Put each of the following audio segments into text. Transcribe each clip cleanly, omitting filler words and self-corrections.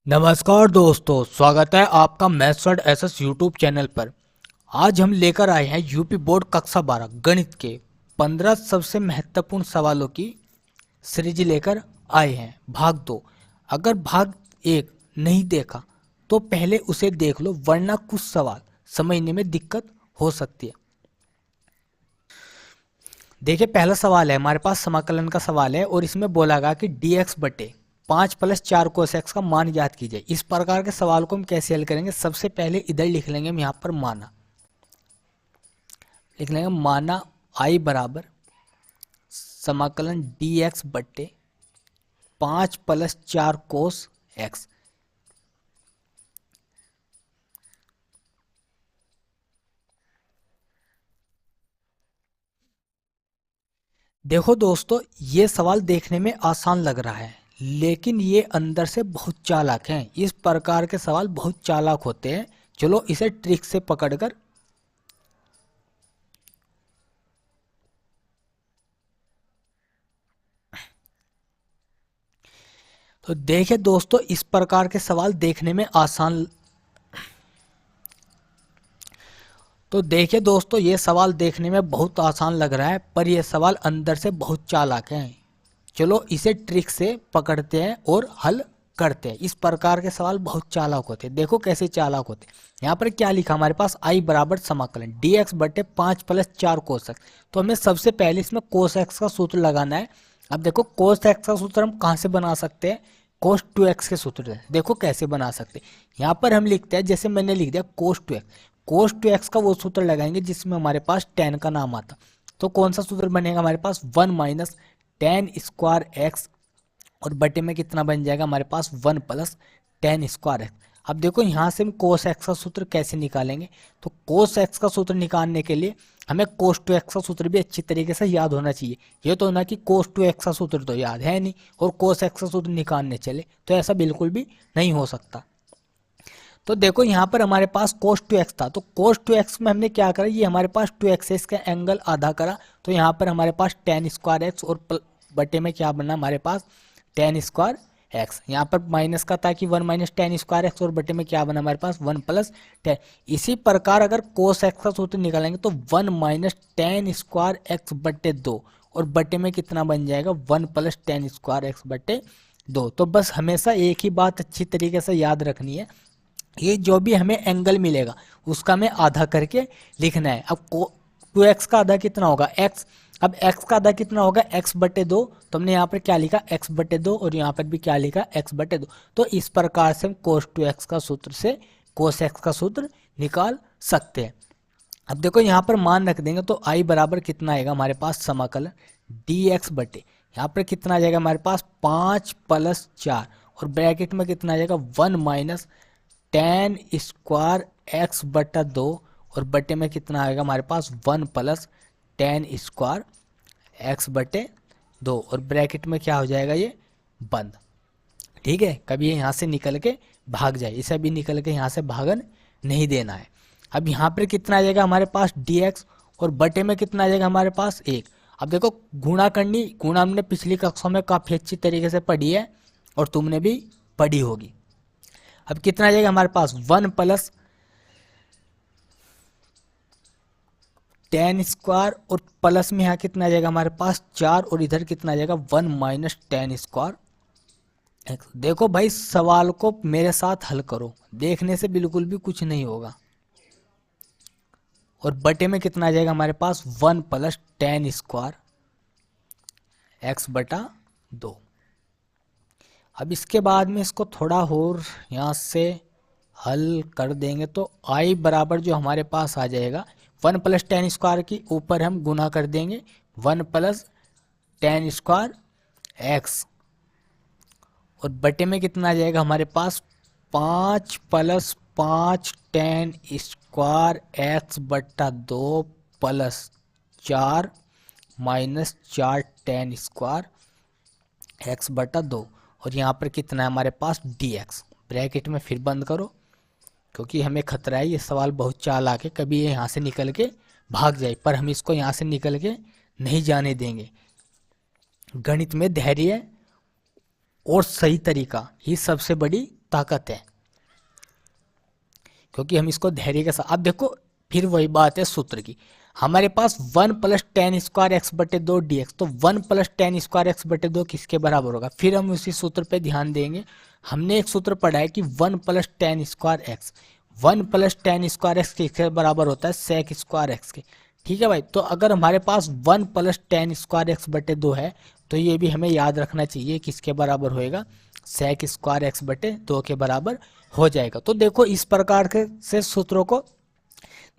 नमस्कार दोस्तों, स्वागत है आपका maths word SS YouTube channel पर। आज हम लेकर आए हैं यूपी बोर्ड कक्षा 12 गणित के 15 सबसे महत्वपूर्ण सवालों की सीरीज लेकर आए हैं, भाग 2। अगर भाग 1 नहीं देखा तो पहले उसे देख लो, वरना कुछ सवाल समझने में दिक्कत हो सकती है। देखिए, पहला सवाल है हमारे पास, समाकलन का सवाल है और इसमें बोला गया कि dx बटे 5 + 4 cos x का मान ज्ञात कीजिए। इस प्रकार के सवाल को हम कैसे हल करेंगे? सबसे पहले इधर लिख लेंगे हम, यहाँ पर माना लिख लेंगे, माना I बराबर समाकलन dx बटे 5 + 4 cos x। देखो दोस्तों, ये सवाल देखने में आसान लग रहा है, लेकिन ये अंदर से बहुत चालाक हैं। इस प्रकार के सवाल बहुत चालाक होते हैं। चलो इसे ट्रिक से पकड़कर तो देखिए दोस्तों, इस प्रकार के सवाल देखने में आसान तो देखिए दोस्तों, ये सवाल देखने में बहुत आसान लग रहा है, पर यह सवाल अंदर से बहुत चालाक हैं। चलो इसे ट्रिक से पकड़ते हैं और हल करते हैं। इस प्रकार के सवाल बहुत चालाक होते हैं। देखो कैसे चालाक होते हैं। यहाँ पर क्या लिखा हमारे पास, I बराबर समाकलन dx बटे 5 + 4 cos x। तो हमें सबसे पहले इसमें cos x का सूत्र लगाना है। अब देखो, cos x का सूत्र हम कहाँ से बना सकते हैं? cos 2x के सूत्र से। देखो कैसे बना सकते हैं। यहाँ पर हम लिखते हैं, जैसे मैंने लिख दिया cos 2x। cos 2x का वो सूत्र लगाएंगे जिसमें हमारे पास tan का नाम आता। तो कौन सा सूत्र बनेगा हमारे पास? 1 - tan स्क्वायर एक्स, और बटे में कितना बन जाएगा हमारे पास? 1 + tan स्क्वायर एक्स। अब देखो, यहाँ से हम cos x का सूत्र कैसे निकालेंगे? तो cos x का सूत्र निकालने के लिए हमें cos 2x का सूत्र भी अच्छी तरीके से याद होना चाहिए। ये तो ना कि cos 2x का सूत्र तो याद है नहीं और cos x का सूत्र निकालने चले, तो ऐसा बिल्कुल भी नहीं हो सकता। तो देखो, यहाँ पर हमारे पास cos 2x था, तो cos 2x में हमने क्या करा, ये हमारे पास 2x है, इसका एंगल आधा करा, तो यहाँ पर हमारे पास tan स्क्वायर एक्स और बटे में क्या बना हमारे पास? tan square x. यहाँ पर माइनस का था कि 1 - tan स्क्वायर एक्स, और बटे में क्या बना हमारे पास? 1 + tan। इसी प्रकार अगर cos x का सूत्र निकालेंगे तो 1 - tan स्क्वायर एक्स बटे 2, और बटे में कितना बन जाएगा? 1 + tan स्क्वायर एक्स बटे 2। तो बस हमेशा एक ही बात अच्छी तरीके से याद रखनी है, ये जो भी हमें एंगल मिलेगा उसका हमें आधा करके लिखना है। अब 2x का आधा कितना होगा? x। अब x का आधा कितना होगा? x बटे 2। तो हमने यहाँ पर क्या लिखा? x बटे 2, और यहाँ पर भी क्या लिखा? x बटे 2। तो इस प्रकार से हम cos 2x का सूत्र से cos x का सूत्र निकाल सकते हैं। अब देखो, यहाँ पर मान रख देंगे तो I बराबर कितना आएगा हमारे पास? समाकलन dx बटे, यहाँ पर कितना आ जाएगा हमारे पास? 5 + 4, और ब्रैकेट में कितना आ जाएगा? 1 - tan स्क्वायर एक्स बटा 2, और बटे में कितना आएगा हमारे पास? 1 + tan स्क्वायर एक्स बटे 2, और ब्रैकेट में क्या हो जाएगा? ये बंद। ठीक है, कभी ये यहाँ से निकल के भाग जाए, इसे भी निकल के यहाँ से भागन नहीं देना है। अब यहाँ पर कितना आ जाएगा हमारे पास? dx, और बटे में कितना आ जाएगा हमारे पास? 1। अब देखो, गुणा करनी, गुणा हमने पिछली कक्षा में काफ़ी अच्छी तरीके से पढ़ी है और तुमने भी पढ़ी होगी। अब कितना आ जाएगा हमारे पास? 1 + tan स्क्वायर, और प्लस में यहाँ कितना आ जाएगा हमारे पास? 4, और इधर कितना आ जाएगा? 1 - tan स्क्वायर एक्स। देखो भाई, सवाल को मेरे साथ हल करो, देखने से बिल्कुल भी कुछ नहीं होगा। और बटे में कितना आ जाएगा हमारे पास? 1 + tan स्क्वायर एक्स बटा 2। अब इसके बाद में इसको थोड़ा और यहाँ से हल कर देंगे तो I बराबर जो हमारे पास आ जाएगा, 1 + tan स्क्वायर की ऊपर हम गुना कर देंगे 1 + tan स्क्वायर एक्स, और बटे में कितना आ जाएगा हमारे पास? 5 + 5 tan स्क्वायर एक्स बटा 2 + 4 - 4 tan स्क्वायर एक्स बटा 2, और यहाँ पर कितना है हमारे पास? dx। ब्रैकेट में फिर बंद करो, क्योंकि हमें खतरा है, ये सवाल बहुत चालाक है, कभी ये यहाँ से निकल के भाग जाए, पर हम इसको यहाँ से निकल के नहीं जाने देंगे। गणित में धैर्य और सही तरीका ही सबसे बड़ी ताकत है, क्योंकि हम इसको धैर्य के साथ। अब देखो फिर वही बात है सूत्र की, हमारे पास 1 + tan स्क्वायर एक्स बटे 2 dx, तो 1 + tan स्क्वायर एक्स बटे 2 किसके बराबर होगा। फिर हम उसी सूत्र पे ध्यान देंगे। हमने एक सूत्र पढ़ा है कि 1 + tan square x, 1 + tan square x किसके बराबर होता है, sec स्क्वायर एक्स के। ठीक है भाई, तो अगर हमारे पास 1 + tan स्क्वायर एक्स बटे 2 है, तो ये भी हमें याद रखना चाहिए किसके बराबर होएगा, sec स्क्वायर एक्स बटे 2 के बराबर हो जाएगा। तो देखो इस प्रकार के से सूत्रों को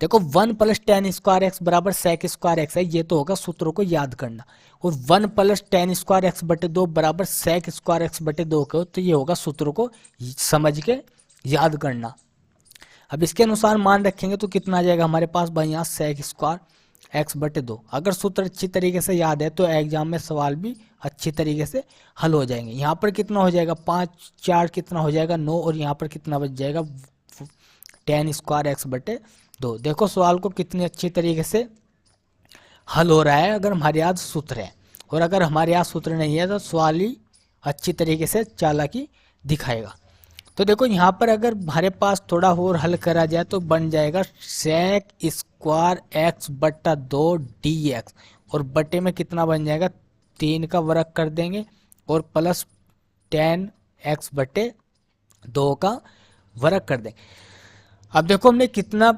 देखो, 1 + tan स्क्वायर एक्स बराबर sec स्क्वायर एक्स है, ये तो होगा सूत्रों को याद करना। और 1 + tan स्क्वायर एक्स बटे 2 बराबर sec स्क्वायर एक्स बटे 2 को, तो ये होगा सूत्रों को समझ के याद करना। अब इसके अनुसार मान रखेंगे तो कितना आ जाएगा हमारे पास भाई, यहाँ sec स्क्वायर एक्स बटे 2। अगर सूत्र अच्छी तरीके से याद है तो एग्जाम में सवाल भी अच्छी तरीके से हल हो जाएंगे। यहाँ पर कितना हो जाएगा, 5 4 कितना हो जाएगा 9, और यहाँ पर कितना बच जाएगा tan स्क्वायर एक्स बटे 2। देखो सवाल को कितनी अच्छी तरीके से हल हो रहा है अगर हमारे याद सूत्र है, और अगर हमारे याद सूत्र नहीं है तो सवाल ही अच्छी तरीके से चालाकी दिखाएगा। तो देखो यहाँ पर अगर हमारे पास थोड़ा और हल करा जाए तो बन जाएगा sec स्क्वायर एक्स बटा 2 dx, और बटे में कितना बन जाएगा, 3 का वर्ग कर देंगे और प्लस tan x बटे 2 का वर्ग कर देंगे। अब देखो हमने कितना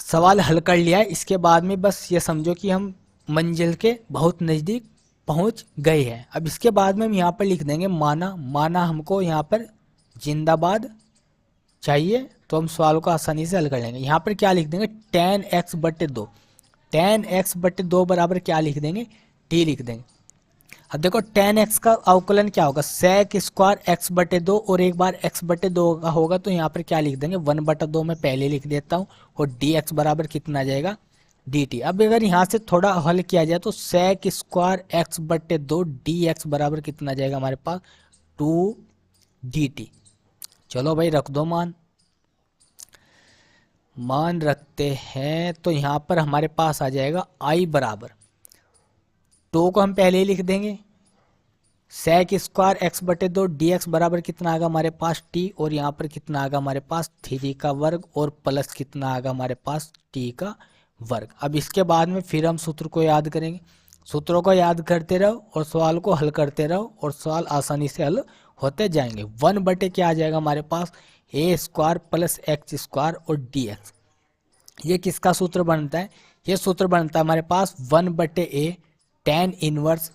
सवाल हल कर लिया है, इसके बाद में बस ये समझो कि हम मंजिल के बहुत नज़दीक पहुंच गए हैं। अब इसके बाद में हम यहाँ पर लिख देंगे माना हमको यहाँ पर जिंदाबाद चाहिए, तो हम सवाल को आसानी से हल कर लेंगे। यहाँ पर क्या लिख देंगे, tan x बटे 2, tan x बटे 2 बराबर क्या लिख देंगे, t लिख देंगे। अब देखो tan x का अवकलन क्या होगा, sec स्क्वायर एक्स बटे 2, और एक बार x बटे 2 का होगा तो यहाँ पर क्या लिख देंगे, 1/2 में पहले लिख देता हूँ, और dx बराबर कितना आ जाएगा, dt। अब अगर यहाँ से थोड़ा हल किया जाए तो sec स्क्वायर एक्स बटे 2 dx बराबर कितना आ जाएगा हमारे पास, 2 dt। चलो भाई रख दो मान रखते हैं, तो यहाँ पर हमारे पास आ जाएगा i बराबर 2 को हम पहले ही लिख देंगे, sec स्क्वायर एक्स बटे 2 dx बराबर कितना आगा हमारे पास t, और यहाँ पर कितना आगा हमारे पास 3 का वर्ग, और प्लस कितना आगा हमारे पास t का वर्ग। अब इसके बाद में फिर हम सूत्र को याद करेंगे, सूत्रों को याद करते रहो और सवाल को हल करते रहो, और सवाल आसानी से हल होते जाएंगे। 1 बटे क्या आ जाएगा हमारे पास, a square plus x square और dx। ये किसका सूत्र बनता है, ये सूत्र बनता है हमारे पास 1 बटे a tan इनवर्स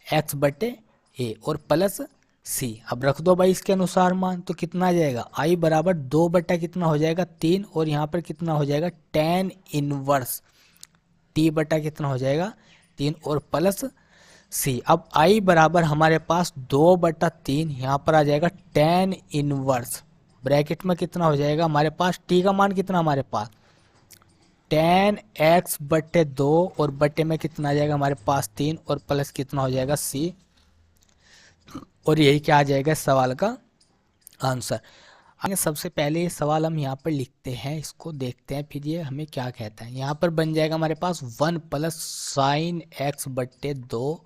x बटे a और प्लस c। अब रख दो भाई इसके अनुसार मान, तो कितना आ जाएगा, i बराबर 2 बटा कितना हो जाएगा 3, और यहाँ पर कितना हो जाएगा tan इनवर्स t बटा कितना हो जाएगा 3 और प्लस c। अब i बराबर हमारे पास 2 बटा 3, यहाँ पर आ जाएगा tan इनवर्स, ब्रैकेट में कितना हो जाएगा हमारे पास, t का मान कितना हमारे पास tan x बटे 2, और बटे में कितना आ जाएगा हमारे पास 3, और प्लस कितना हो जाएगा c, और यही क्या आ जाएगा सवाल का आंसर। आगे सबसे पहले ये सवाल हम यहाँ पर लिखते हैं, इसको देखते हैं फिर ये हमें क्या कहता है। यहाँ पर बन जाएगा हमारे पास 1 + sin x बटे 2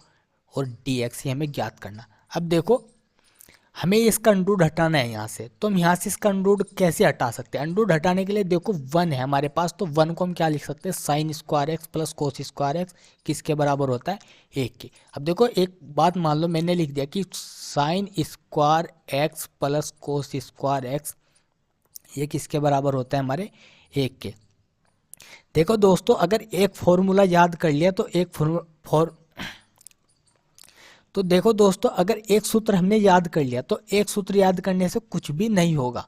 और dx, ये हमें ज्ञात करना। अब देखो हमें इसका अंडूड हटाना है यहाँ से, तो हम यहाँ से इसका अंडूड कैसे हटा सकते हैं, अंडूड हटाने के लिए देखो 1 है हमारे पास, तो 1 को हम क्या लिख सकते हैं, sine square x plus cos square x किसके बराबर होता है, 1 के। अब देखो एक बात मान लो मैंने लिख दिया कि sine square x plus cos square x ये किसके बराबर होता है, हमारे 1 के। देखो दोस्तों अगर एक फॉर्मूला याद कर लिया तो देखो दोस्तों अगर एक सूत्र हमने याद कर लिया तो एक सूत्र याद करने से कुछ भी नहीं होगा,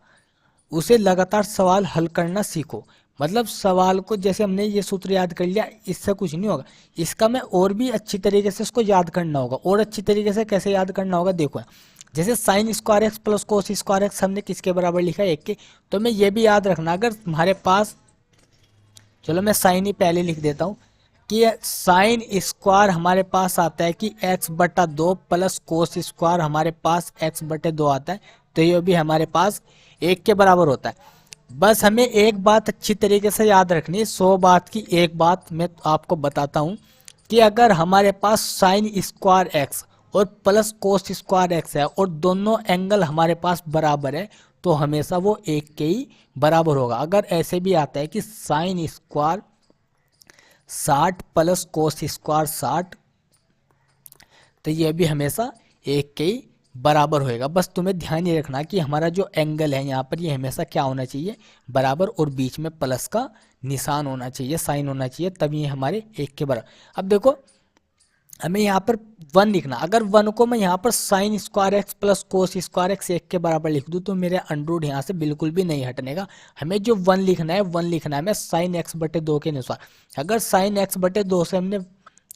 उसे लगातार सवाल हल करना सीखो। मतलब सवाल को जैसे हमने ये सूत्र याद कर लिया इससे कुछ नहीं होगा, इसका मैं और भी अच्छी तरीके से इसको याद करना होगा। और अच्छी तरीके से कैसे याद करना होगा, देखो जैसे sine square x plus cos square x हमने किसके बराबर लिखा है, 1 के। तो मैं ये भी याद रखना अगर तुम्हारे पास, चलो मैं साइन ही पहले लिख देता हूँ कि साइन स्क्वायर हमारे पास आता है कि x बटा 2 प्लस कोस स्क्वायर हमारे पास x बटे 2 आता है, तो ये भी हमारे पास 1 के बराबर होता है। बस हमें एक बात अच्छी तरीके से याद रखनी है, 100 बात की एक बात मैं आपको बताता हूँ कि अगर हमारे पास साइन स्क्वायर x और प्लस कोस स्क्वायर एक्स है और दोनों एंगल हमारे पास बराबर है, तो हमेशा वो एक के ही बराबर होगा। अगर ऐसे भी आता है कि sine square 60 plus cos square 60, तो ये भी हमेशा एक के ही बराबर होएगा। बस तुम्हें ध्यान ये रखना कि हमारा जो एंगल है यहाँ पर ये हमेशा क्या होना चाहिए, बराबर, और बीच में प्लस का निशान होना चाहिए, साइन होना चाहिए, तभी ये हमारे एक के बराबर। अब देखो हमें यहाँ पर 1 लिखना, अगर 1 को मैं यहाँ पर sine square x plus cos square x एक के बराबर लिख दूँ तो मेरे अंडर यहाँ से बिल्कुल भी नहीं हटने का। हमें जो 1 लिखना है, 1 लिखना है मैं साइन एक्स बटे 2 के अनुसार। अगर साइन एक्स बटे 2 से हमने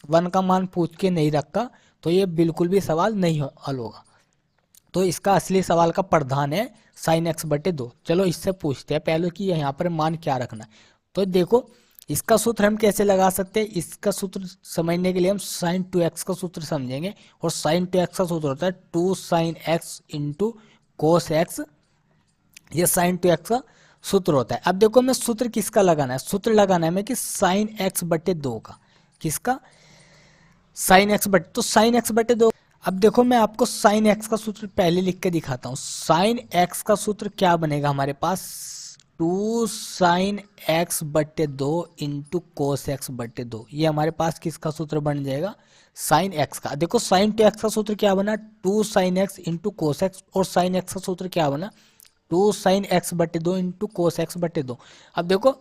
1 का मान पूछ के नहीं रखा तो ये बिल्कुल भी सवाल नहीं हल होगा। तो इसका असली सवाल का प्रावधान है साइन एक्स बटे 2। चलो इससे पूछते हैं पहले कि यहाँ पर मान क्या रखना है। तो देखो इसका सूत्र हम कैसे लगा सकते हैं, इसका सूत्र समझने के लिए हम साइन 2x का सूत्र समझेंगे। और साइन 2x का सूत्र होता है 2 sine x into cos x, ये साइन 2x का सूत्र होता है। अब देखो मैं सूत्र किसका लगाना है, सूत्र लगाना है मैं कि साइन एक्स बटे 2 का। किसका, साइन एक्स बटे, तो साइन एक्स बटे 2। अब देखो मैं आपको साइन एक्स का सूत्र पहले लिख के दिखाता हूँ। साइन एक्स का सूत्र क्या बनेगा हमारे पास, 2 साइन एक्स बटे 2 इंटू कोस एक्स बटे 2। ये हमारे पास किसका सूत्र बन जाएगा, साइन एक्स का। देखो साइन 2x का सूत्र क्या बना, 2 sine x into cos x, और साइन एक्स का सूत्र क्या बना, 2 साइन एक्स बटे 2 इंटू कोस एक्स बटे 2। अब देखो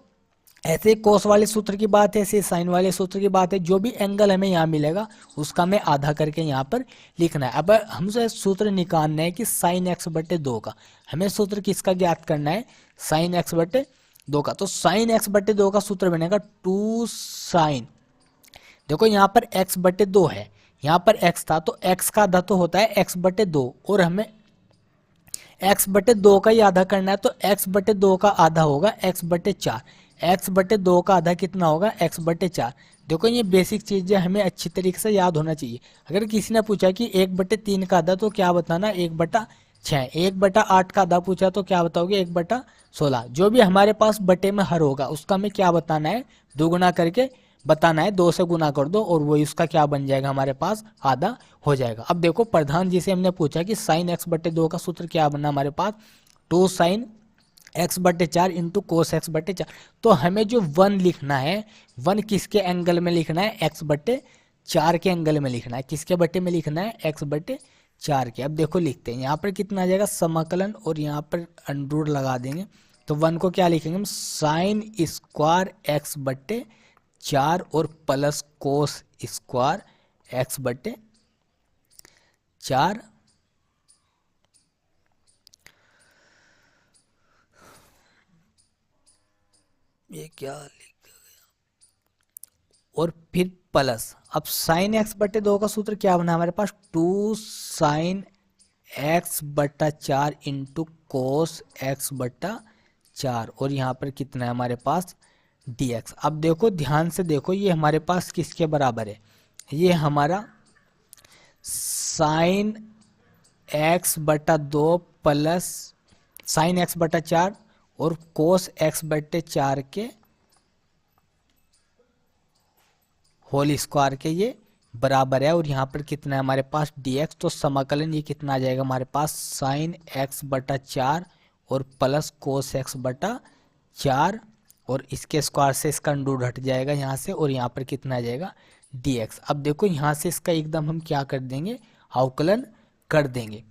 ऐसे कोस वाले सूत्र की बात है, ऐसे साइन वाले सूत्र की बात है, जो भी एंगल हमें यहाँ मिलेगा उसका मैं आधा करके यहाँ पर लिखना है। अब हमसे सूत्र निकालना है कि साइन एक्स बटे 2 का। हमें सूत्र किसका ज्ञात करना है, साइन एक्स बटे 2 का। तो साइन एक्स बटे 2 का सूत्र बनेगा 2 साइन, देखो यहाँ पर x बटे 2 है, यहाँ पर x था तो x का आधा तो होता है x बटे 2, और हमें x बटे 2 का ही आधा करना है, तो x बटे 2 का आधा होगा x बटे 4। x बटे 2 का आधा कितना होगा, x बटे 4। देखो ये बेसिक चीज़ें हमें अच्छी तरीके से याद होना चाहिए। अगर किसी ने पूछा कि 1/3 का आधा, तो क्या बताना, 1/6। 1/8 का आधा पूछा तो क्या बताओगे, 1/16। जो भी हमारे पास बटे में हर होगा उसका हमें क्या बताना है, दोगुना करके बताना है, 2 से गुना कर दो और वही उसका क्या बन जाएगा, हमारे पास आधा हो जाएगा। अब देखो प्रधान जी से हमने पूछा कि साइन एक्स बटे 2 का सूत्र क्या बना हमारे पास, 2 साइन एक्स बटे 4 इंटू कोस एक्स बटे 4। तो हमें जो 1 लिखना है, 1 किसके एंगल में लिखना है, एक्स बटे 4 के एंगल में लिखना है। किसके बटे में लिखना है, एक्स बटे 4 के। अब देखो लिखते हैं यहाँ पर कितना आ जाएगा, समाकलन, और यहाँ पर अंडर लगा देंगे। तो 1 को क्या लिखेंगे हम, साइन स्क्वायर एक्स बटे 4 और प्लस कोस स्क्वायर एक्स बटे 4। ये क्या लिखा गया, और फिर प्लस। अब साइन एक्स बटे 2 का सूत्र क्या बना हमारे पास, 2 साइन एक्स बटा 4 इंटू कोस एक्स बटा 4, और यहाँ पर कितना है हमारे पास, dx। अब देखो ध्यान से देखो, ये हमारे पास किसके बराबर है, ये हमारा साइन एक्स बटा 2 प्लस साइन एक्स बटा 4 और कोस एक्स बटे 4 के होल स्क्वायर के ये बराबर है। और यहाँ पर कितना है हमारे पास, dx। तो समाकलन ये कितना आ जाएगा हमारे पास, साइन एक्स बटा 4 और प्लस कोस एक्स बटा 4, और इसके स्क्वायर से इसका अंडर हट जाएगा यहाँ से, और यहाँ पर कितना आ जाएगा, dx। अब देखो यहाँ से इसका एकदम हम क्या कर देंगे, अवकलन कर देंगे।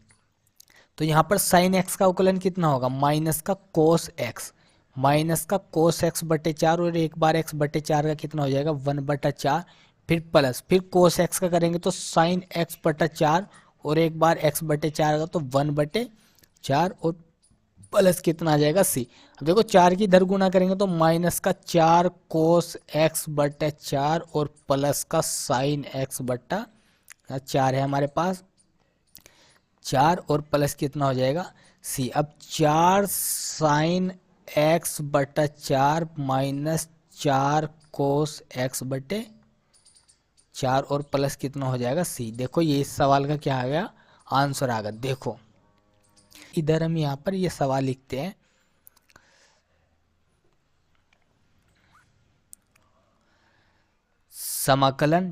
तो यहाँ पर साइन एक्स का अवकलन कितना होगा, माइनस का कोस एक्स, माइनस का कोस एक्स बटे 4, और एक बार एक्स बटे 4 का कितना हो जाएगा, 1/4, फिर प्लस, फिर कोस एक्स का करेंगे तो साइन एक्स बटा 4, और एक बार एक्स बटे 4 का तो 1/4, और प्लस कितना आ जाएगा सी। अब देखो 4 की इधर गुना करेंगे तो माइनस का 4 कोस एक्स बटे 4 और प्लस का साइन एक्स बटा 4 है हमारे पास 4, और प्लस कितना हो जाएगा सी। अब 4 साइन एक्स बटा 4 माइनस 4 कोस एक्स बटे 4, और प्लस कितना हो जाएगा सी। देखो ये इस सवाल का क्या आ गया, आंसर आ गया। देखो इधर हम यहाँ पर ये सवाल लिखते हैं, समाकलन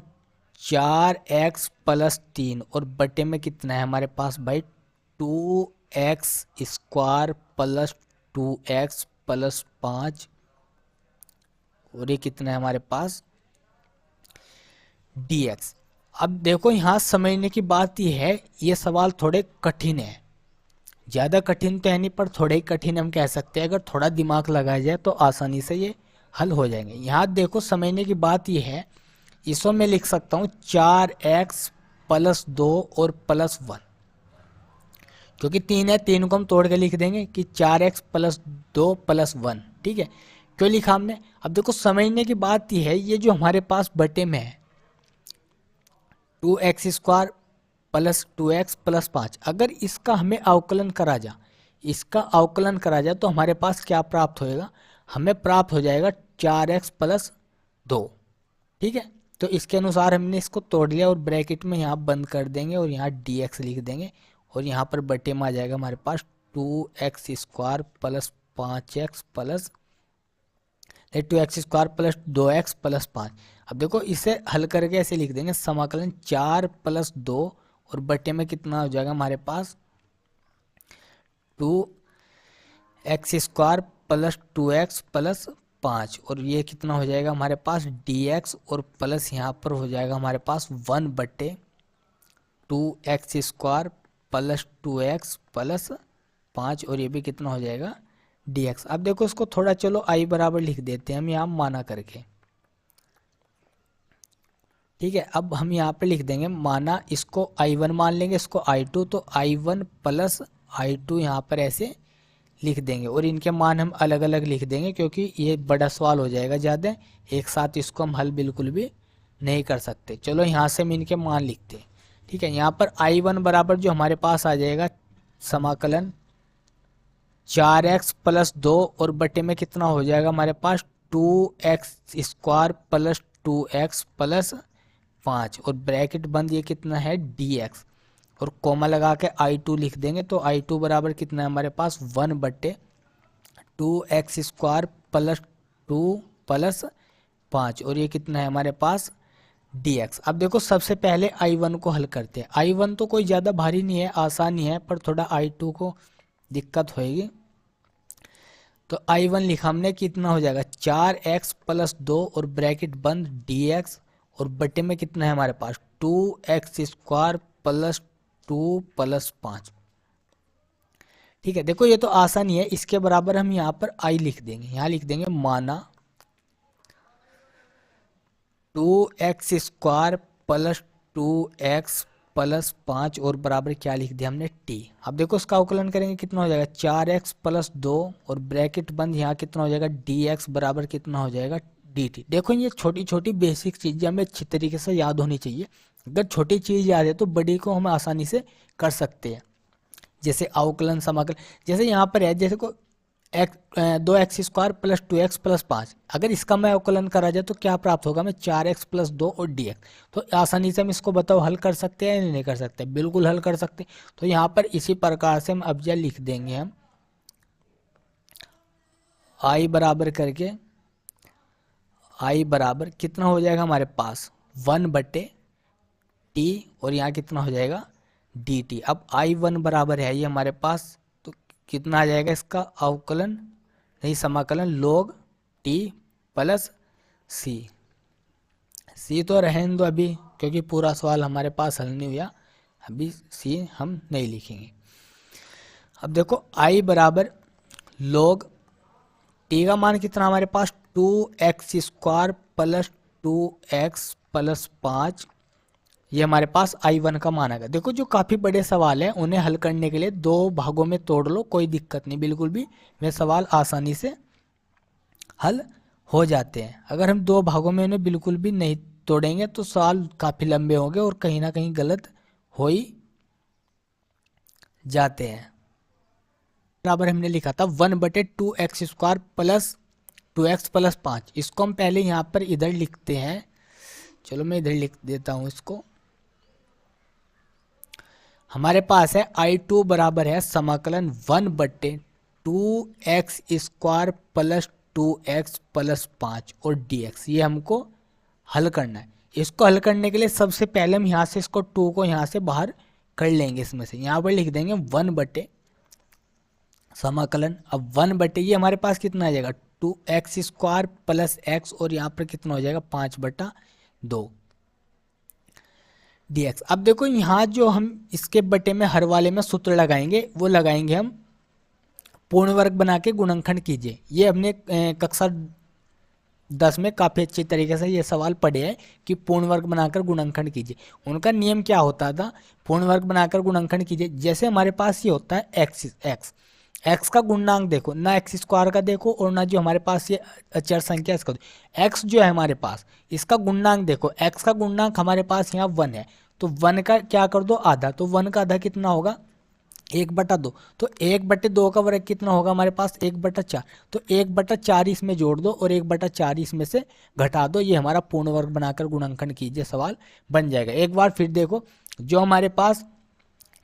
4x+3 और बटे में कितना है हमारे पास भाई 2x² प्लस 2x+5 और ये कितना है हमारे पास dx। अब देखो यहाँ समझने की बात यह है, ये सवाल थोड़े कठिन है, ज़्यादा कठिन तो है नहीं पर थोड़े ही कठिन हम कह सकते हैं। अगर थोड़ा दिमाग लगाया जाए तो आसानी से ये हल हो जाएंगे। यहाँ देखो समझने की बात यह है, इसको मैं लिख सकता हूँ 4x+2 और +1, क्योंकि 3 है, 3 को हम तोड़ के लिख देंगे कि 4x+2 +1। ठीक है, क्यों लिखा हमने? अब देखो समझने की बात यह है, ये जो हमारे पास बटे में है 2x² प्लस 2x+5, अगर इसका हमें अवकलन करा जा, इसका अवकलन करा जाए तो हमारे पास क्या प्राप्त होएगा? हमें प्राप्त हो जाएगा 4x+2। ठीक है, तो इसके अनुसार हमने इसको तोड़ लिया और ब्रैकेट में यहाँ बंद कर देंगे और यहाँ dx लिख देंगे और यहाँ पर बटे में आ जाएगा हमारे पास 2x² plus 5x plus 2x² plus 2x+5। अब देखो इसे हल करके ऐसे लिख देंगे, समाकलन 4+2 और बटे में कितना हो जाएगा हमारे पास 2x² प्लस 2x+5 और ये कितना हो जाएगा हमारे पास dx और प्लस यहाँ पर हो जाएगा हमारे पास 1/2x² प्लस 2x+5 और ये भी कितना हो जाएगा dx। अब देखो इसको थोड़ा चलो i बराबर लिख देते हैं हम यहाँ माना करके। ठीक है, अब हम यहाँ पे लिख देंगे माना, इसको i1 मान लेंगे, इसको i2, तो i1 प्लस i2 यहाँ पर ऐसे लिख देंगे और इनके मान हम अलग अलग लिख देंगे क्योंकि ये बड़ा सवाल हो जाएगा ज़्यादा, एक साथ इसको हम हल बिल्कुल भी नहीं कर सकते। चलो यहाँ से हम इनके मान लिखते हैं। ठीक है, यहाँ पर i1 बराबर जो हमारे पास आ जाएगा समाकलन 4x+2 और बटे में कितना हो जाएगा हमारे पास 2x² प्लस 2x+5 और ब्रैकेट बंद, ये कितना है dx और कोमा लगा के i2 लिख देंगे, तो i2 बराबर कितना है हमारे पास 1/2x² प्लस 2+5 और ये कितना है हमारे पास dx। अब देखो सबसे पहले i1 को हल करते हैं। i1 तो कोई ज़्यादा भारी नहीं है, आसान ही है, पर थोड़ा i2 को दिक्कत होएगी। तो i1 लिखा हमने, कितना हो जाएगा 4x+2 और ब्रैकेट बंद dx और बटे में कितना है हमारे पास 2x² प्लस 2+5। ठीक है, देखो ये तो आसान ही है, इसके बराबर हम यहाँ पर i लिख देंगे, यहाँ लिख देंगे माना 2x² प्लस 2x+5 और बराबर क्या लिख दिया हमने t। अब देखो इसका अवकलन करेंगे, कितना हो जाएगा 4x+2 और ब्रैकेट बंद, यहाँ कितना हो जाएगा dx बराबर कितना हो जाएगा dt। देखो ये छोटी छोटी बेसिक चीज़ें हमें अच्छी तरीके से याद होनी चाहिए। अगर छोटी चीज़ याद है तो बड़ी को हम आसानी से कर सकते हैं, जैसे अवकलन समाकलन। जैसे यहाँ पर है, जैसे को 2x² प्लस 2x+5, अगर इसका मैं अवकलन करा जाए तो क्या प्राप्त होगा हमें 4x+2 और dx। तो आसानी से हम इसको बताओ हल कर सकते हैं या नहीं कर सकते? बिल्कुल हल कर सकते। तो यहाँ पर इसी प्रकार से हम अवजय लिख देंगे, हम i बराबर करके, i बराबर कितना हो जाएगा हमारे पास 1/t और यहाँ कितना हो जाएगा dt। अब i1 बराबर है ये हमारे पास, तो कितना आ जाएगा इसका अवकलन, नहीं समाकलन log t प्लस c तो रहने दो अभी, क्योंकि पूरा सवाल हमारे पास हल नहीं हुआ, अभी c हम नहीं लिखेंगे। अब देखो i बराबर log t का मान कितना हमारे पास 2x² प्लस 2x+5, ये हमारे पास i1 का मान आएगा। देखो जो काफ़ी बड़े सवाल हैं उन्हें हल करने के लिए दो भागों में तोड़ लो, कोई दिक्कत नहीं, बिल्कुल भी वे सवाल आसानी से हल हो जाते हैं। अगर हम दो भागों में उन्हें बिल्कुल भी नहीं तोड़ेंगे तो सवाल काफ़ी लंबे होंगे और कहीं ना कहीं गलत हो ही जाते हैं। बराबर हमने लिखा था 1/2x² प्लस 2x+5, इसको हम पहले यहाँ पर इधर लिखते हैं। चलो मैं इधर लिख देता हूँ इसको। हमारे पास है i2 बराबर है समाकलन 1/2x² प्लस 2x+5 और dx, ये हमको हल करना है। इसको हल करने के लिए सबसे पहले हम यहाँ से इसको 2 को यहाँ से बाहर कर लेंगे। इसमें से यहाँ पर लिख देंगे 1 बटे समाकलन। अब 1 बटे ये हमारे पास कितना आ जाएगा 2x² प्लस x, और यहाँ पर कितना हो जाएगा 5/2 dx। अब देखो यहाँ जो हम इसके बटे में हर वाले में सूत्र लगाएंगे वो लगाएंगे हम पूर्ण वर्ग बना के गुणनखंड कीजिए। ये हमने कक्षा 10 में काफ़ी अच्छी तरीके से ये सवाल पढ़े हैं कि पूर्ण वर्ग बनाकर गुणनखंड कीजिए। उनका नियम क्या होता था, पूर्ण वर्ग बनाकर गुणनखंड कीजिए। जैसे हमारे पास ये होता है x का गुणनांक देखो, ना x² का देखो और ना जो हमारे पास ये अचर संख्या इसका, x जो है हमारे पास इसका गुणनांक देखो, x का गुणनांक हमारे पास यहाँ 1 है, तो 1 का क्या कर दो आधा, तो 1 का आधा कितना होगा 1/2, तो 1/2 का वर्ग कितना होगा हमारे पास 1/4, तो 1/4 इसमें जोड़ दो और 1/4 इसमें से घटा दो। ये हमारा पूर्ण वर्ग बनाकर गुणनखंड कीजिए सवाल बन जाएगा। एक बार फिर देखो, जो हमारे पास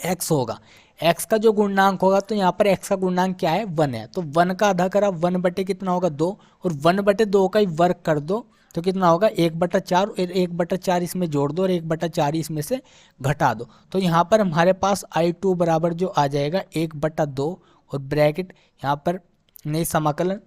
x होगा, x का जो गुणनांक होगा, तो यहाँ पर x का गुणनांक क्या है 1 है, तो 1 का आधा करा 1 बटे कितना होगा 2, और 1/2 का ही वर्ग कर दो तो कितना होगा 1/4, और 1/4 इसमें जोड़ दो और 1/4 इसमें से घटा दो। तो यहाँ पर हमारे पास I2 बराबर जो आ जाएगा 1/2, और ब्रैकेट यहाँ पर नहीं समाकलन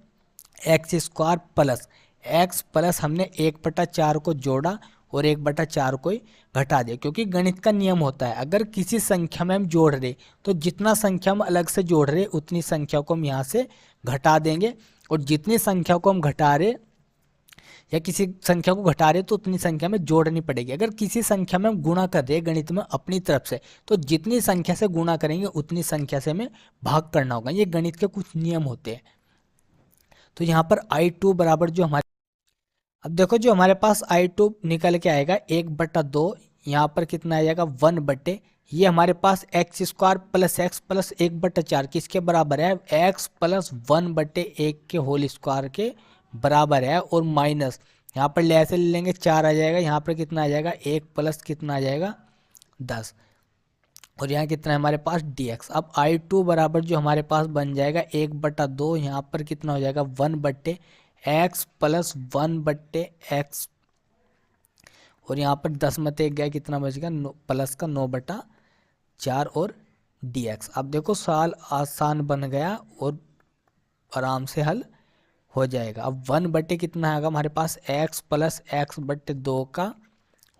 x² प्लस x प्लस हमने 1/4 को जोड़ा और 1/4 को ही घटा दिया, क्योंकि गणित का नियम होता है अगर किसी संख्या में हम जोड़ रहे तो जितना संख्या हम अलग से जोड़ रहे उतनी संख्या को हम यहाँ से घटा देंगे, और जितनी संख्या को हम घटा रहे या किसी संख्या को घटा रहे तो उतनी संख्या में जोड़नी पड़ेगी। अगर किसी संख्या में हम गुणा कर रहे हैं गणित में अपनी तरफ से, तो जितनी संख्या से गुणा करेंगे उतनी संख्या से हमें भाग करना होगा। ये गणित के कुछ नियम होते हैं। तो यहाँ पर I2 बराबर जो हमारे, अब देखो जो हमारे पास I2 निकल के आएगा 1/2, यहाँ पर कितना आ जाएगा 1 बटे, ये हमारे पास x² प्लस x प्लस 1/4 किसके बराबर है, x प्लस 1/1 के होल स्क्वायर के बराबर है, और माइनस यहाँ पर ले ऐसे ले लेंगे 4 आ जाएगा, यहाँ पर कितना आ जाएगा 1 प्लस कितना आ जाएगा 10, और यहाँ कितना है हमारे पास dx। अब I2 बराबर जो हमारे पास बन जाएगा 1/2, यहाँ पर कितना हो जाएगा 1 बटे x प्लस 1/x, और यहाँ पर 10 में 1 गया कितना बचेगा प्लस का 9/4 और dx। अब देखो सवाल आसान बन गया और आराम से हल हो जाएगा। अब 1 बटे कितना आएगा हमारे पास x प्लस x/2 का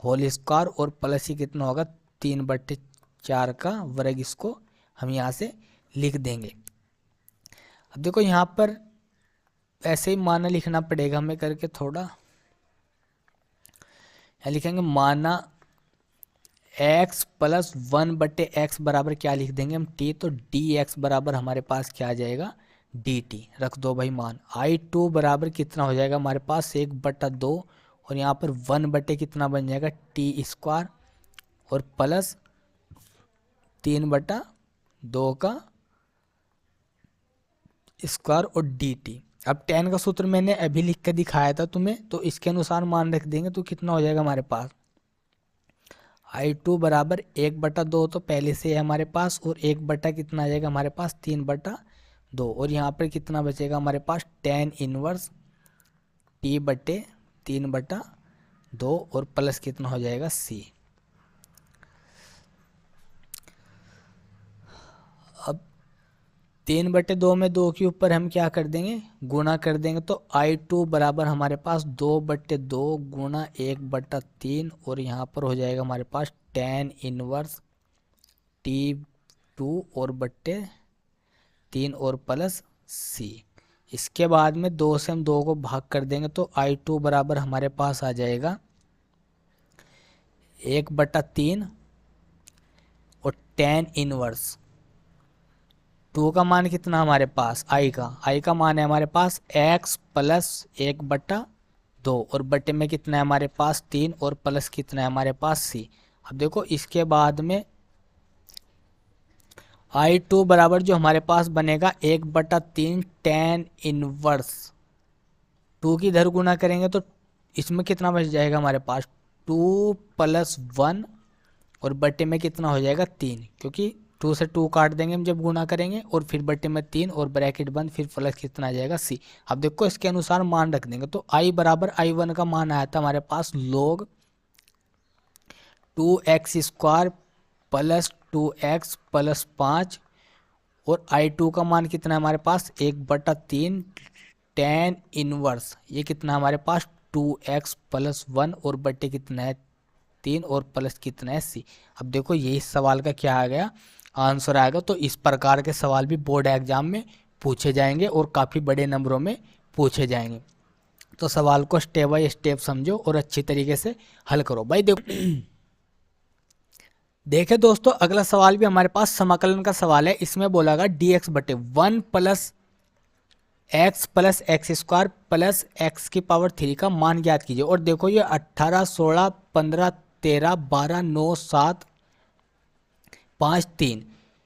होल स्क्वायर, और प्लस ही कितना होगा 3/4 का वर्ग, इसको हम यहाँ से लिख देंगे। अब देखो यहाँ पर ऐसे ही माना लिखना पड़ेगा हमें करके थोड़ा, यहाँ लिखेंगे माना x प्लस 1/x बराबर क्या लिख देंगे हम t, तो dx बराबर हमारे पास क्या आ जाएगा dt, रख दो भाई मान। I2 बराबर कितना हो जाएगा हमारे पास 1/2, और यहाँ पर 1 बटे कितना बन जाएगा t² और प्लस 3/2 का स्क्वायर और dt। अब tan का सूत्र मैंने अभी लिख कर दिखाया था तुम्हें, तो इसके अनुसार मान रख देंगे तो कितना हो जाएगा हमारे पास I2 बराबर 1/2 तो पहले से है हमारे पास, और 1 बटा कितना आ जाएगा हमारे पास 3/2, और यहाँ पर कितना बचेगा हमारे पास tan इनवर्स t/3/2 और प्लस कितना हो जाएगा c। अब 3/2 में 2 के ऊपर हम क्या कर देंगे गुणा कर देंगे, तो I2 बराबर हमारे पास 2/2 गुणा 1/3, और यहाँ पर हो जाएगा हमारे पास tan इनवर्स t2 और बट्टे 3 और प्लस c। इसके बाद में 2 से हम 2 को भाग कर देंगे, तो I2 बराबर हमारे पास आ जाएगा 1/3 और tan इनवर्स 2 का मान कितना हमारे पास I का मान है हमारे पास x प्लस 1/2, और बटे में कितना है हमारे पास 3 और प्लस कितना है हमारे पास c। अब देखो इसके बाद में I2 बराबर जो हमारे पास बनेगा 1/3 tan इनवर्स 2 की इधर गुना करेंगे तो इसमें कितना बच जाएगा हमारे पास 2 + 1, और बटे में कितना हो जाएगा 3, क्योंकि 2 से 2 काट देंगे हम जब गुना करेंगे, और फिर बटे में 3 और ब्रैकेट बंद, फिर प्लस कितना आ जाएगा c। अब देखो इसके अनुसार मान रख देंगे, तो I बराबर I1 का मान आया था हमारे पास log 2x² plus 2x plus 5 और I2 का मान कितना है हमारे पास 1/3 tan इनवर्स, ये कितना हमारे पास 2x प्लस 1 और बटे कितना है 3 और प्लस कितना है c। अब देखो ये इस सवाल का क्या आ गया आंसर आएगा। तो इस प्रकार के सवाल भी बोर्ड एग्जाम में पूछे जाएंगे और काफ़ी बड़े नंबरों में पूछे जाएंगे। तो सवाल को स्टेप बाय स्टेप समझो और अच्छी तरीके से हल करो भाई। देखो देखे दोस्तों, अगला सवाल भी हमारे पास समाकलन का सवाल है। इसमें बोला गया dx बटे 1 plus x plus x² plus x की पावर 3 का मान ज्ञात कीजिए। और देखो ये 18, 16, 15, 13, 12, 9, 7, 5, 3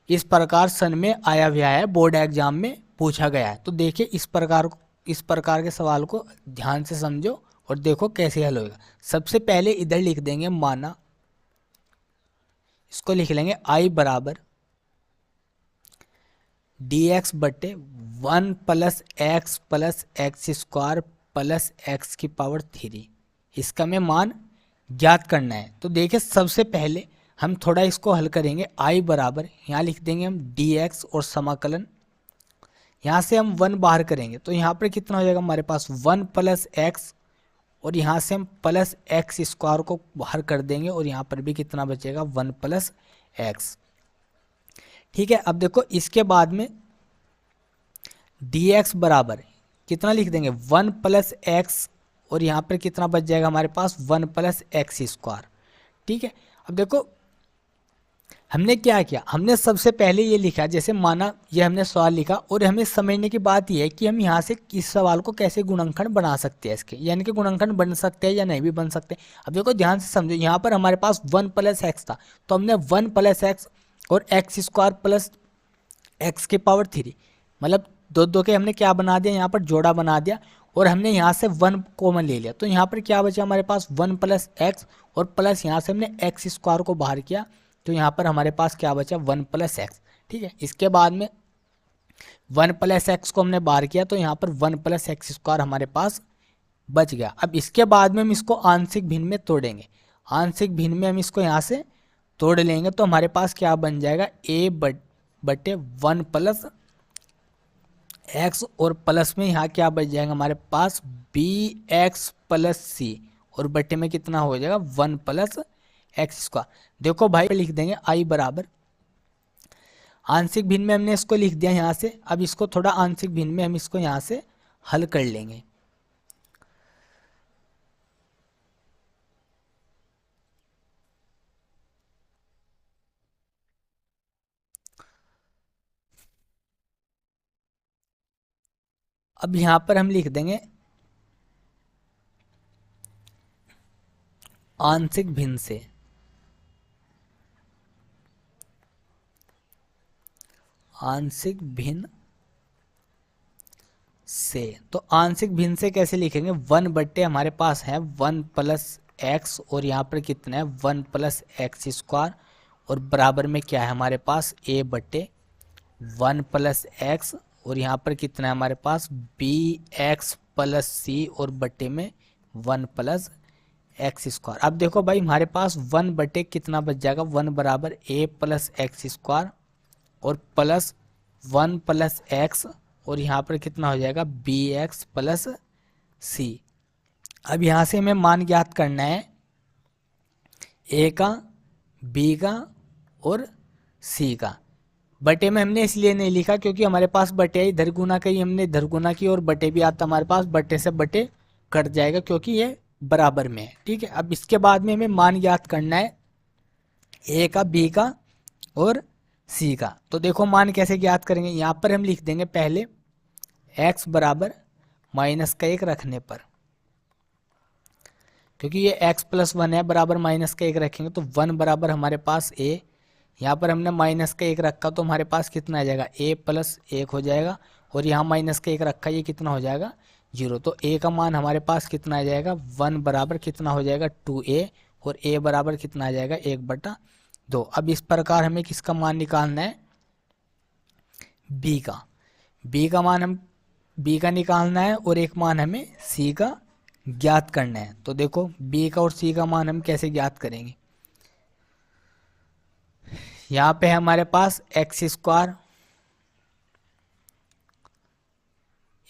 इस प्रकार सन में आया हुआ है, बोर्ड एग्जाम में पूछा गया है। तो देखिए इस प्रकार के सवाल को ध्यान से समझो और देखो कैसे हल होगा। सबसे पहले इधर लिख देंगे माना, इसको लिख लेंगे I बराबर dx बटे 1 plus x plus x² plus x की पावर 3, इसका में मान ज्ञात करना है। तो देखिए सबसे पहले हम थोड़ा इसको हल करेंगे। I बराबर यहाँ लिख देंगे हम dx और समाकलन, यहाँ से हम 1 बाहर करेंगे तो यहाँ पर कितना हो जाएगा हमारे पास 1 प्लस एक्स और यहाँ से हम प्लस x² को बाहर कर देंगे और यहाँ पर भी कितना बचेगा 1 प्लस एक्स। ठीक है, अब देखो इसके बाद में dx बराबर कितना लिख देंगे 1 प्लस एक्स और यहाँ पर कितना बच जाएगा हमारे पास 1 प्लस x²। ठीक है, अब देखो हमने क्या किया, हमने सबसे पहले ये लिखा, जैसे माना ये हमने सवाल लिखा और हमें समझने की बात यह है कि हम यहाँ से इस सवाल को कैसे गुणनखंड बना सकते हैं इसके, यानी कि गुणनखंड बन सकते हैं या नहीं भी बन सकते। अब देखो ध्यान से समझो, यहाँ पर हमारे पास 1 प्लस एक्स था तो हमने 1 प्लस एक्स और x² प्लस x की पावर 3 मतलब दो के हमने क्या बना दिया, यहाँ पर जोड़ा बना दिया और हमने यहाँ से 1 कॉमन ले लिया। तो यहाँ पर क्या बचा हमारे पास 1 प्लस एक्स और प्लस यहाँ से हमने x² को बाहर किया तो यहाँ पर हमारे पास क्या बचा 1 प्लस एक्स। ठीक है, इसके बाद में 1 प्लस एक्स को हमने बाहर किया तो यहाँ पर 1 प्लस x² हमारे पास बच गया। अब इसके बाद में हम इसको आंशिक भिन्न में तोड़ेंगे, आंशिक भिन्न में हम इसको यहाँ से तोड़ लेंगे तो हमारे पास क्या बन जाएगा a बटे 1 प्लस एक्स और प्लस में यहाँ क्या बच जाएगा हमारे पास bx प्लस c और बटे में कितना हो जाएगा 1 प्लस x²। देखो भाई लिख देंगे I बराबर आंशिक भिन्न में हमने इसको लिख दिया यहाँ से। अब इसको थोड़ा आंशिक भिन्न में हम इसको यहाँ से हल कर लेंगे। अब यहाँ पर हम लिख देंगे आंशिक भिन्न से, आंशिक भिन्न से। तो आंशिक भिन्न से कैसे लिखेंगे 1 बट्टे हमारे पास है 1 प्लस एक्स और यहाँ पर कितना है 1 प्लस x² और बराबर में क्या है हमारे पास a बट्टे 1 प्लस एक्स और यहाँ पर कितना है हमारे पास bx प्लस c और बट्टे में 1 प्लस x²। अब देखो भाई हमारे पास 1 बटे कितना बच जाएगा 1 बराबर a प्लस x² और प्लस 1 प्लस x और यहाँ पर कितना हो जाएगा bx प्लस c। अब यहाँ से हमें मान ज्ञात करना है a का, b का और c का। बटे में हमने इसलिए नहीं लिखा क्योंकि हमारे पास बटे इधर गुना की, हमने इधर गुना की और बटे भी आता हमारे पास, बटे से बटे कट जाएगा क्योंकि ये बराबर में है। ठीक है, अब इसके बाद में हमें मान ज्ञात करना है a का, b का और c का। तो देखो मान कैसे ज्ञात करेंगे, यहाँ पर हम लिख देंगे पहले x बराबर -1 रखने पर, क्योंकि ये x प्लस 1 है बराबर -1 रखेंगे तो 1 बराबर हमारे पास a, यहाँ पर हमने -1 रखा तो हमारे पास कितना आ जाएगा a प्लस 1 हो जाएगा और यहाँ -1 रखा ये कितना हो जाएगा 0। तो a का मान हमारे पास कितना आ जाएगा 1 बराबर कितना हो जाएगा 2a और a बराबर कितना आ जाएगा 1/2। अब इस प्रकार हमें किसका मान निकालना है b का, b का मान हम b का निकालना है और एक मान हमें c का ज्ञात करना है। तो देखो b का और c का मान हम कैसे ज्ञात करेंगे, यहाँ पे है हमारे पास एक्स स्क्वायर,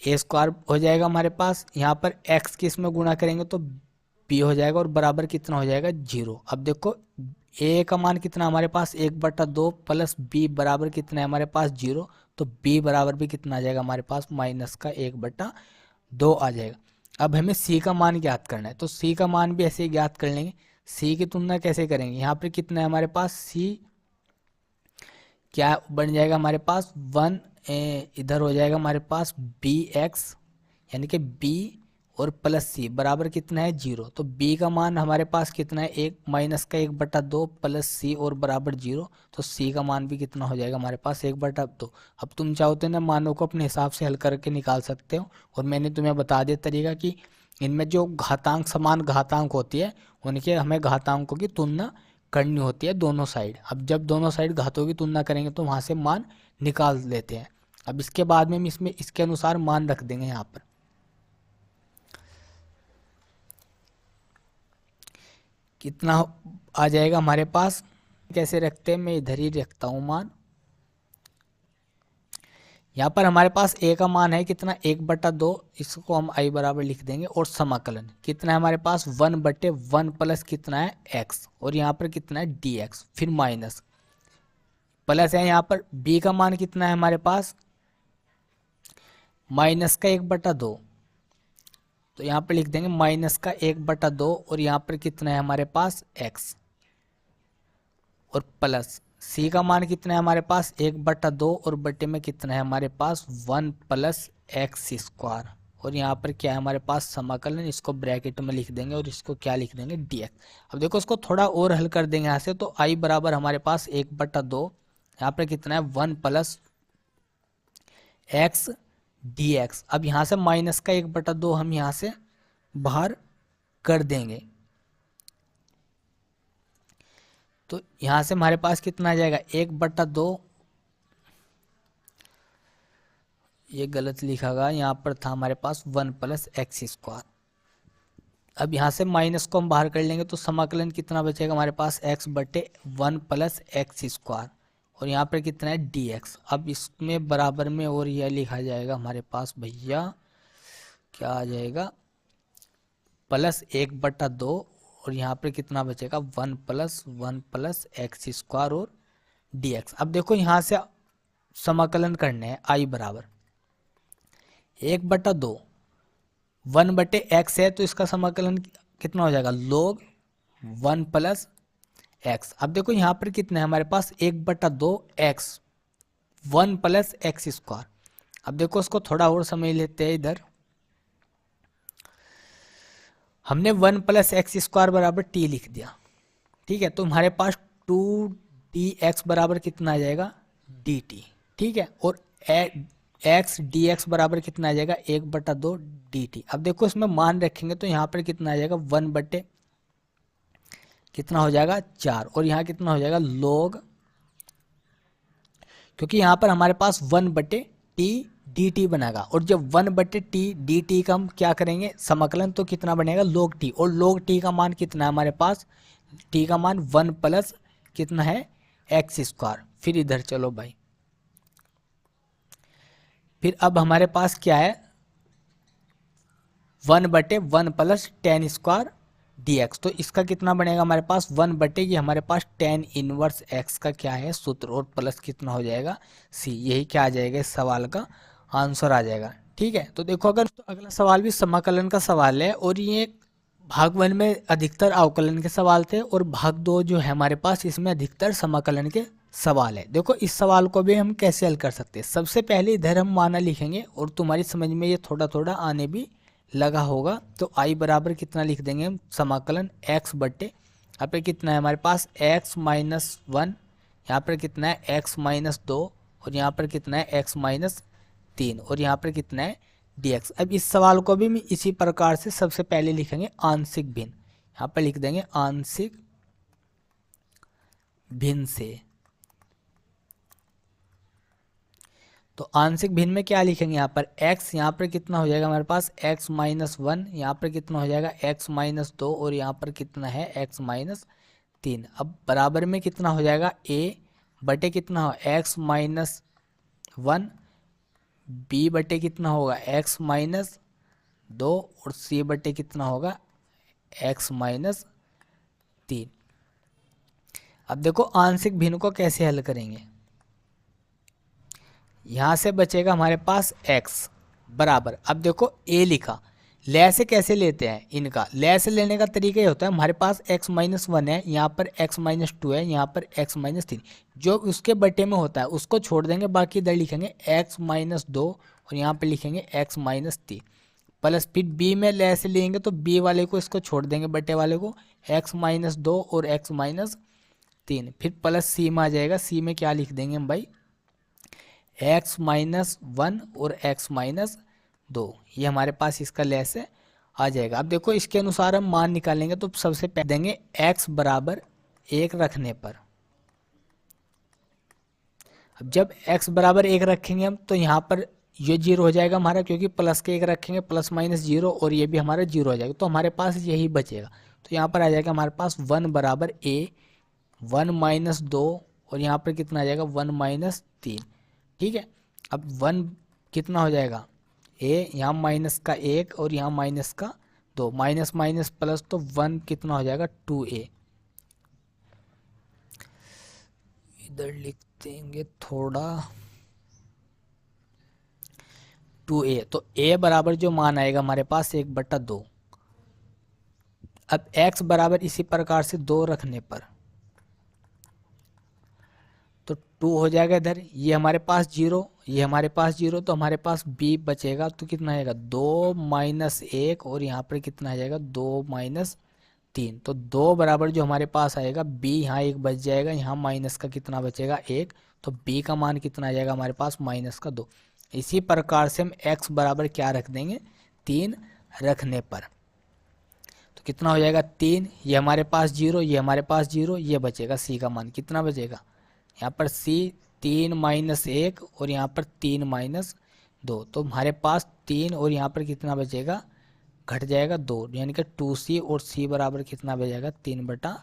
ए स्क्वायर हो जाएगा हमारे पास। यहाँ पर एक्स की इसमें गुणा करेंगे तो बी हो जाएगा और बराबर कितना हो जाएगा 0। अब देखो ए का मान कितना हमारे पास 1/2 प्लस बी बराबर कितना है हमारे पास 0, तो बी बराबर भी कितना आ जाएगा हमारे पास -1/2 आ जाएगा। अब हमें सी का मान ज्ञात करना है, तो सी का मान भी ऐसे ही ज्ञात कर लेंगे। सी की तुलना कैसे करेंगे, यहाँ पर कितना है हमारे पास सी क्या बन जाएगा हमारे पास 1, इधर हो जाएगा हमारे पास बी एक्स, यानी कि बी और प्लस सी बराबर कितना है 0। तो बी का मान हमारे पास कितना है 1 प्लस सी और बराबर 0, तो सी का मान भी कितना हो जाएगा हमारे पास 1/2। अब तुम चाहो तो ना मानों को अपने हिसाब से हल करके निकाल सकते हो, और मैंने तुम्हें बता दिया तरीका कि इनमें जो घातांक समान घातांक होती है उनके हमें घातांकों की तुलना करनी होती है दोनों साइड। अब जब दोनों साइड घातों की तुलना करेंगे तो वहाँ से मान निकाल लेते हैं। अब इसके बाद में हम इसमें इसके अनुसार मान रख देंगे। यहाँ पर कितना आ जाएगा हमारे पास, कैसे रखते हैं, मैं इधर ही रखता हूँ मान। यहाँ पर हमारे पास ए का मान है कितना 1/2, इसको हम आई बराबर लिख देंगे, और समाकलन कितना है हमारे पास 1/1 प्लस कितना है एक्स, और यहाँ पर कितना है डी एक्स, फिर माइनस प्लस है। यहाँ पर बी का मान कितना है हमारे पास -1/2, तो यहाँ पर लिख देंगे -1/2, और यहाँ पर कितना है हमारे पास x, और प्लस c का मान कितना है हमारे पास 1/2, और बटे में कितना है हमारे पास 1 प्लस एक्स स्क्वायर, और यहाँ पर क्या है हमारे पास समाकलन, इसको ब्रैकेट में लिख देंगे और इसको क्या लिख देंगे dx। अब देखो इसको थोड़ा और हल कर देंगे यहाँ से, तो i बराबर हमारे पास 1/2, यहाँ पर कितना है 1 प्लस एक्स dx। अब यहाँ से -1/2 हम यहाँ से बाहर कर देंगे, तो यहाँ से हमारे पास कितना आ जाएगा 1/2, ये गलत लिखा गया, यहाँ पर था हमारे पास 1 प्लस एक्स स्क्वायर। अब यहाँ से माइनस को हम बाहर कर लेंगे तो समाकलन कितना बचेगा हमारे पास x/1 प्लस एक्स स्क्वायर, और यहाँ पर कितना है dx। अब इसमें बराबर में और यह लिखा जाएगा हमारे पास भैया क्या आ जाएगा +1/2, और यहाँ पर कितना बचेगा 1 प्लस एक्स स्क्वायर और dx। अब देखो यहाँ से समाकलन करने हैं i बराबर 1/2, 1/x है तो इसका समाकलन कितना हो जाएगा log 1 प्लस एक्स। अब देखो यहाँ पर कितना है हमारे पास 1/2 एक्स 1 प्लस एक्स स्क्वायर। अब देखो इसको थोड़ा और समझ लेते हैं। इधर हमने 1 प्लस एक्स स्क्वायर बराबर टी लिख दिया, ठीक है, तो हमारे पास 2dx बराबर कितना आ जाएगा dt, ठीक है, और x dx बराबर कितना आ जाएगा 1/2 dt। अब देखो इसमें मान रखेंगे तो यहाँ पर कितना आ जाएगा 1 कितना हो जाएगा 4, और यहाँ कितना हो जाएगा log, क्योंकि यहाँ पर हमारे पास 1/t dt बनेगा, और जब 1/t dt का हम क्या करेंगे समाकलन तो कितना बनेगा log t, और log t का मान कितना है हमारे पास, t का मान 1 प्लस कितना है एक्स स्क्वायर। फिर इधर चलो भाई, फिर अब हमारे पास क्या है 1/1 प्लस tan स्क्वायर dx, तो इसका कितना बनेगा हमारे पास 1/, ये हमारे पास tan इनवर्स x का क्या है सूत्र, और प्लस कितना हो जाएगा c। यही क्या आ जाएगा इस सवाल का आंसर आ जाएगा, ठीक है। तो देखो अगर तो अगला सवाल भी समाकलन का सवाल है, और ये भाग 1 में अधिकतर अवकलन के सवाल थे, और भाग 2 जो है हमारे पास इसमें अधिकतर समाकलन के सवाल है। देखो इस सवाल को भी हम कैसे हल कर सकते हैं। सबसे पहले इधर हम माना लिखेंगे, और तुम्हारी समझ में ये थोड़ा थोड़ा आने भी लगा होगा, तो i बराबर कितना लिख देंगे हम समाकलन x/, यहाँ पर कितना है हमारे पास x-1, यहाँ पर कितना है x-2, और यहाँ पर कितना है x-3, और यहाँ पर कितना है dx। अब इस सवाल को भी हम इसी प्रकार से सबसे पहले लिखेंगे आंशिक भिन्न, यहाँ पर लिख देंगे आंशिक भिन्न से। तो आंशिक भिन्न में क्या लिखेंगे यहाँ पर x, यहाँ पर कितना हो जाएगा हमारे पास x-1, यहाँ पर कितना हो जाएगा x-2, और यहाँ पर कितना है x-3। अब बराबर में कितना हो जाएगा a बटे कितना हो एक्स माइनस वन, बी बटे कितना होगा एक्स माइनस दो, और सी बटे कितना होगा एक्स माइनस तीन। अब देखो आंशिक भिन्न को कैसे हल करेंगे। यहाँ से बचेगा हमारे पास x बराबर, अब देखो a लिखा, ले से कैसे लेते हैं इनका, ले से लेने का तरीका ये होता है, हमारे पास x माइनस वन है, यहाँ पर x माइनस टू है, यहाँ पर x माइनस तीन, जो उसके बटे में होता है उसको छोड़ देंगे, बाकी इधर लिखेंगे x माइनस दो और यहाँ पर लिखेंगे x माइनस तीन, प्लस फिर b में ले से लेंगे तो b वाले को इसको छोड़ देंगे बटे वाले को, x माइनस दो और x माइनस तीन, फिर प्लस c में आ जाएगा, c में क्या लिख देंगे हम भाई x माइनस वन और x माइनस दो, ये हमारे पास इसका लेस है आ जाएगा। अब देखो इसके अनुसार हम मान निकालेंगे, तो सबसे पहले देंगे x बराबर एक रखने पर। अब जब x बराबर एक रखेंगे हम तो यहाँ पर ये जीरो हो जाएगा हमारा, क्योंकि प्लस के एक रखेंगे प्लस माइनस जीरो, और ये भी हमारा जीरो हो जाएगा, तो हमारे पास यही बचेगा। तो यहाँ पर आ जाएगा हमारे पास वन बराबर a, वन माइनस दो, और यहाँ पर कितना आ जाएगा वन माइनस तीन। ठीक है, अब वन कितना हो जाएगा ए, यहाँ माइनस का एक और यहाँ माइनस का दो, माइनस माइनस प्लस, तो वन कितना हो जाएगा टू ए, इधर लिख देंगे थोड़ा टू ए, तो ए बराबर जो मान आएगा हमारे पास एक बटा दो। अब एक्स बराबर इसी प्रकार से दो रखने पर तो टू हो जाएगा इधर, ये हमारे पास जीरो, ये हमारे पास जीरो, तो हमारे पास b बचेगा, तो कितना आएगा दो माइनस एक, और यहाँ पर कितना आ जाएगा दो माइनस तीन, तो दो बराबर जो हमारे पास आएगा b, यहाँ एक बच जाएगा, यहाँ माइनस का कितना बचेगा एक, तो b का मान कितना आ जाएगा हमारे पास माइनस का दो। इसी प्रकार से हम x बराबर क्या रख देंगे तीन रखने पर, तो कितना हो जाएगा तीन, ये हमारे पास जीरो, ये हमारे पास जीरो, ये बचेगा c का मान कितना बचेगा यहाँ पर c तीन माइनस एक, और यहाँ पर तीन माइनस दो, तो हमारे पास तीन और यहाँ पर कितना बचेगा घट जाएगा दो, यानी कि टू सी, और c बराबर कितना बचेगा तीन बटा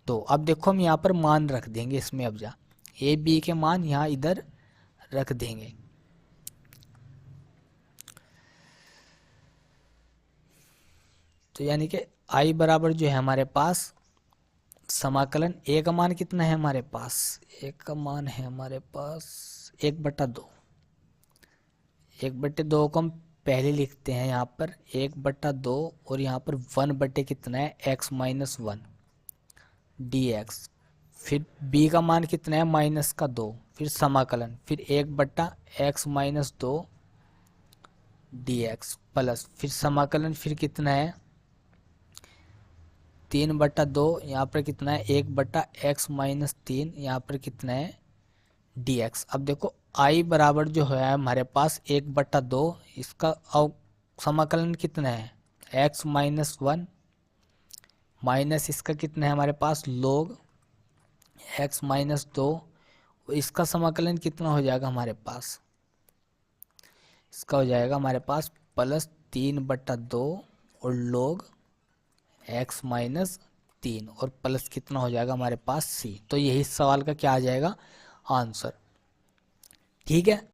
दो। अब देखो हम यहाँ पर मान रख देंगे इसमें, अब जा a b के मान यहाँ इधर रख देंगे, तो यानी कि i बराबर जो है हमारे पास समाकलन ए का मान कितना है हमारे पास, एक का मान है हमारे पास एक बटा दो, एक बटे दो को हम पहले लिखते हैं यहाँ पर एक बटा दो, और यहाँ पर वन बटे कितना है x minus one D x, फिर b का मान कितना है माइनस का दो, फिर समाकलन, फिर एक बटा एक्स माइनस दो डी एक्स, प्लस फिर समाकलन, फिर कितना है तीन बटा दो, यहाँ पर कितना है एक बटा एक्स माइनस तीन, यहाँ पर कितना है डी एक्स। अब देखो i बराबर जो है हमारे पास एक बटा दो, इसका समाकलन कितना है एक्स माइनस वन, माइनस इसका कितना है हमारे पास लोग एक्स माइनस दो, इसका समाकलन कितना हो जाएगा हमारे पास, इसका हो जाएगा हमारे पास प्लस तीन बटा दो और लोग एक्स माइनस तीन, और प्लस कितना हो जाएगा हमारे पास c। तो यही सवाल का क्या आ जाएगा आंसर। ठीक है।